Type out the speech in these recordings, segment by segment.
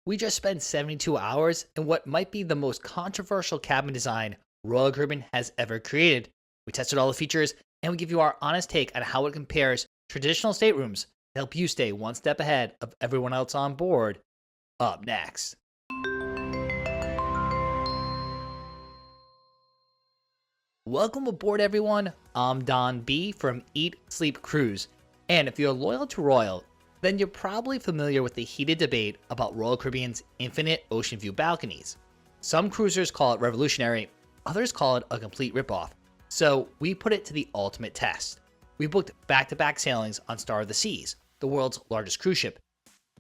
We just spent 72 hours in what might be the most controversial cabin design Royal Caribbean has ever created. We tested all the features and we give you our honest take on how it compares traditional staterooms to help you stay one step ahead of everyone else on board. Up next. Welcome aboard, everyone. I'm Don B from Eat, Sleep, Cruise. And if you're loyal to Royal, then you're probably familiar with the heated debate about Royal Caribbean's infinite ocean view balconies. Some cruisers call it revolutionary, others call it a complete ripoff. So we put it to the ultimate test. We booked back-to-back sailings on Star of the Seas, the world's largest cruise ship,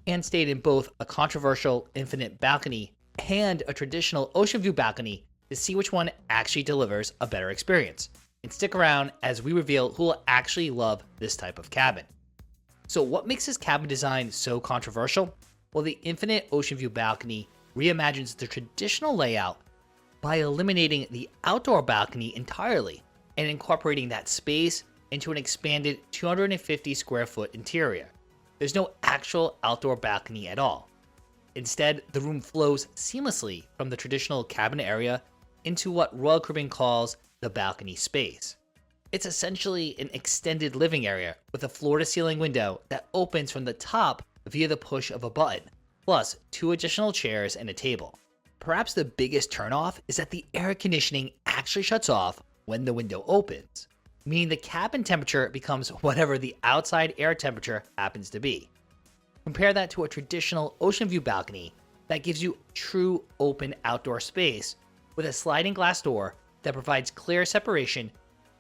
and stayed in both a controversial infinite balcony and a traditional ocean view balcony to see which one actually delivers a better experience. And stick around as we reveal who will actually love this type of cabin. So what makes this cabin design so controversial? Well, the infinite ocean view balcony reimagines the traditional layout by eliminating the outdoor balcony entirely and incorporating that space into an expanded 250 square foot interior. There's no actual outdoor balcony at all. Instead, the room flows seamlessly from the traditional cabin area into what Royal Caribbean calls the balcony space. It's essentially an extended living area with a floor-to-ceiling window that opens from the top via the push of a button, plus 2 additional chairs and a table. Perhaps the biggest turnoff is that the air conditioning actually shuts off when the window opens, meaning the cabin temperature becomes whatever the outside air temperature happens to be. Compare that to a traditional ocean view balcony that gives you true open outdoor space with a sliding glass door that provides clear separation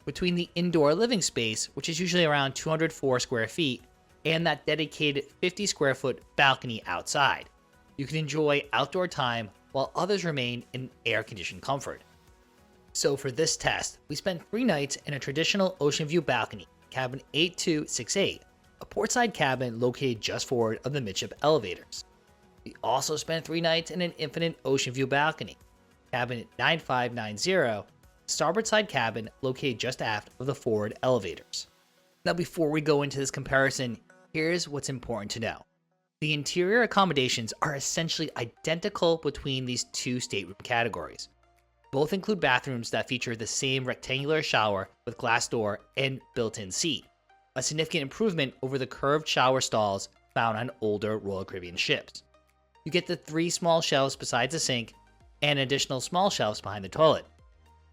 between the indoor living space, which is usually around 204 square feet, and that dedicated 50 square foot balcony outside. You can enjoy outdoor time while others remain in air-conditioned comfort. So for this test, we spent 3 nights in a traditional ocean view balcony, cabin 8268, a portside cabin located just forward of the midship elevators. We also spent 3 nights in an infinite ocean view balcony, cabin 9590, starboard side cabin located just aft of the forward elevators. Now before we go into this comparison, here's what's important to know. The interior accommodations are essentially identical between these 2 stateroom categories. Both include bathrooms that feature the same rectangular shower with glass door and built-in seat, a significant improvement over the curved shower stalls found on older Royal Caribbean ships. You get the 3 small shelves besides the sink and additional small shelves behind the toilet.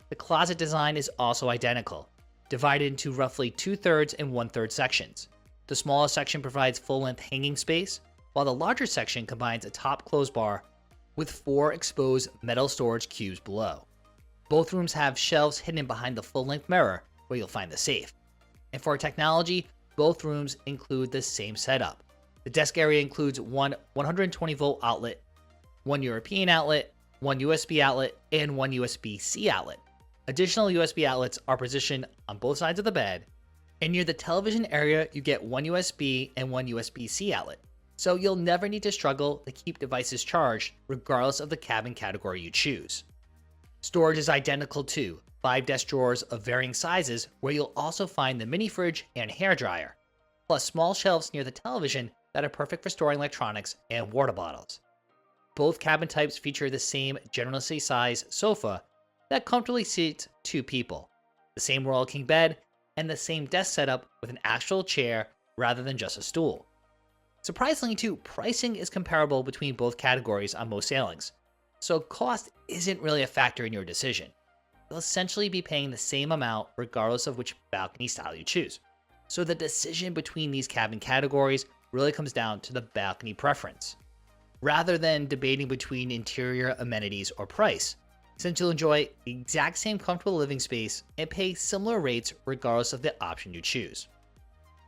The closet design is also identical, divided into roughly 2/3 and 1/3 sections. The smallest section provides full-length hanging space, while the larger section combines a top clothes bar with 4 exposed metal storage cubes below. Both rooms have shelves hidden behind the full-length mirror where you'll find the safe. And for technology, both rooms include the same setup. The desk area includes one 120-volt outlet, one European outlet, one USB outlet, and one USB-C outlet. Additional USB outlets are positioned on both sides of the bed, and near the television area you get one USB and one USB-C outlet, so you'll never need to struggle to keep devices charged regardless of the cabin category you choose. Storage is identical too, 5 desk drawers of varying sizes where you'll also find the mini fridge and hairdryer, plus small shelves near the television that are perfect for storing electronics and water bottles. Both cabin types feature the same generously sized sofa that comfortably seats 2 people, the same Royal King bed, and the same desk setup with an actual chair rather than just a stool. Surprisingly too, pricing is comparable between both categories on most sailings, so cost isn't really a factor in your decision. You'll essentially be paying the same amount regardless of which balcony style you choose. So the decision between these cabin categories really comes down to the balcony preference, rather than debating between interior amenities or price, since you'll enjoy the exact same comfortable living space and pay similar rates regardless of the option you choose.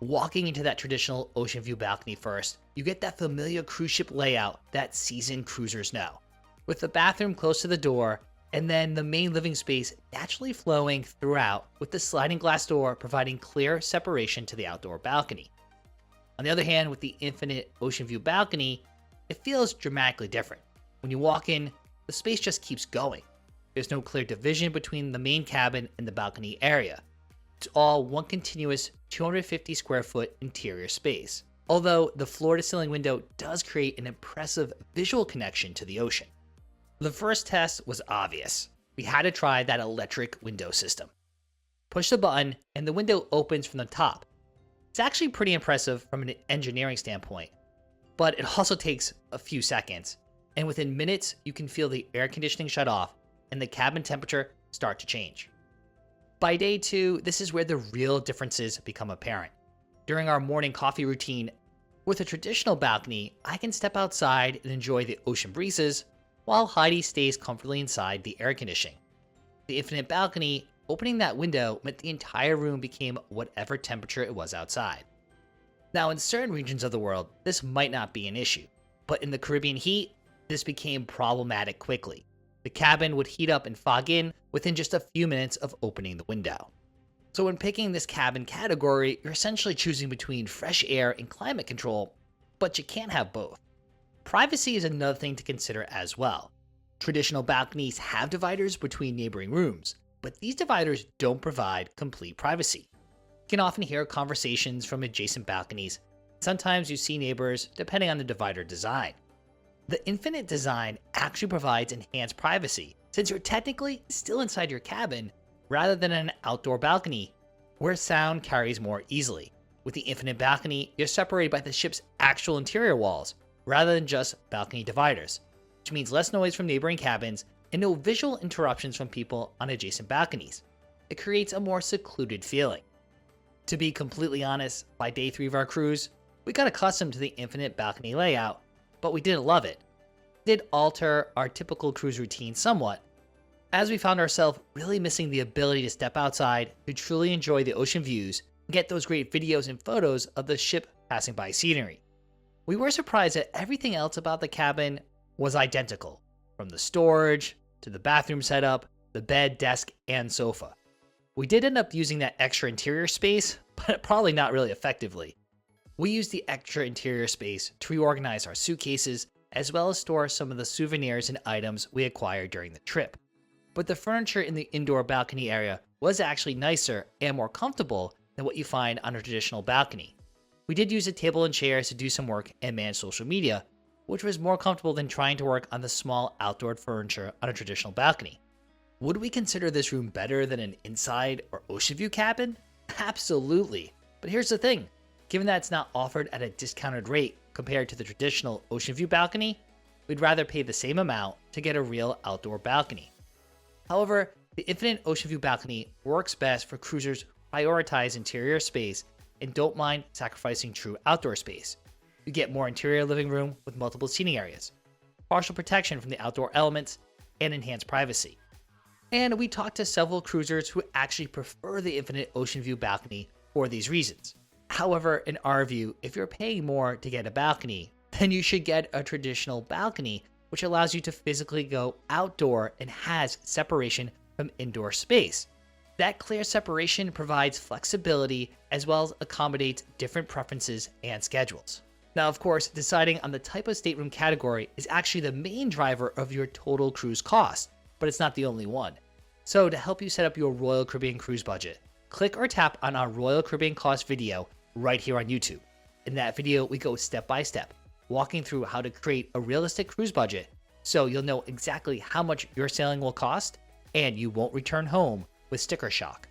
Walking into that traditional ocean view balcony first, you get that familiar cruise ship layout that seasoned cruisers know, with the bathroom close to the door and then the main living space naturally flowing throughout with the sliding glass door providing clear separation to the outdoor balcony. On the other hand, with the infinite ocean view balcony, it feels dramatically different. When you walk in, the space just keeps going. There's no clear division between the main cabin and the balcony area. It's all one continuous 250 square foot interior space. although the floor-to-ceiling window does create an impressive visual connection to the ocean. The first test was obvious. We had to try that electric window system. Push the button and the window opens from the top. It's actually pretty impressive from an engineering standpoint, but it also takes a few seconds, and within minutes you can feel the air conditioning shut off and the cabin temperature start to change. By day 2, this is where the real differences become apparent. During our morning coffee routine, with a traditional balcony, I can step outside and enjoy the ocean breezes, while Heidi stays comfortably inside the air conditioning. The infinite balcony, opening that window meant the entire room became whatever temperature it was outside. Now, in certain regions of the world, this might not be an issue, but in the Caribbean heat, this became problematic quickly. The cabin would heat up and fog in within just a few minutes of opening the window. So when picking this cabin category, you're essentially choosing between fresh air and climate control, but you can't have both. Privacy is another thing to consider as well. Traditional balconies have dividers between neighboring rooms, but these dividers don't provide complete privacy. You can often hear conversations from adjacent balconies. Sometimes you see neighbors depending on the divider design. The infinite design actually provides enhanced privacy, since you're technically still inside your cabin rather than an outdoor balcony where sound carries more easily. With the infinite balcony, you're separated by the ship's actual interior walls rather than just balcony dividers, which means less noise from neighboring cabins and no visual interruptions from people on adjacent balconies. It creates a more secluded feeling. To be completely honest, by day 3 of our cruise, we got accustomed to the infinite balcony layout, but we didn't love it. It did alter our typical cruise routine somewhat, as we found ourselves really missing the ability to step outside to truly enjoy the ocean views and get those great videos and photos of the ship passing by scenery. We were surprised that everything else about the cabin was identical, from the storage to the bathroom setup, the bed, desk, and sofa. We did end up using that extra interior space, but probably not really effectively. We used the extra interior space to reorganize our suitcases, as well as store some of the souvenirs and items we acquired during the trip. But the furniture in the indoor balcony area was actually nicer and more comfortable than what you find on a traditional balcony. We did use a table and chairs to do some work and manage social media, which was more comfortable than trying to work on the small outdoor furniture on a traditional balcony. Would we consider this room better than an inside or ocean view cabin? Absolutely. But here's the thing, given that it's not offered at a discounted rate compared to the traditional ocean view balcony, we'd rather pay the same amount to get a real outdoor balcony. However, the infinite ocean view balcony works best for cruisers who prioritize interior space and don't mind sacrificing true outdoor space. You get more interior living room with multiple seating areas, partial protection from the outdoor elements, and enhanced privacy. And we talked to several cruisers who actually prefer the infinite ocean view balcony for these reasons. However, in our view, if you're paying more to get a balcony, then you should get a traditional balcony, which allows you to physically go outdoor and has separation from indoor space. That clear separation provides flexibility as well as accommodates different preferences and schedules. Now, of course, deciding on the type of stateroom category is actually the main driver of your total cruise cost, but it's not the only one. So to help you set up your Royal Caribbean cruise budget, click or tap on our Royal Caribbean cost video right here on YouTube. In that video, we go step by step, walking through how to create a realistic cruise budget so you'll know exactly how much your sailing will cost and you won't return home with sticker shock.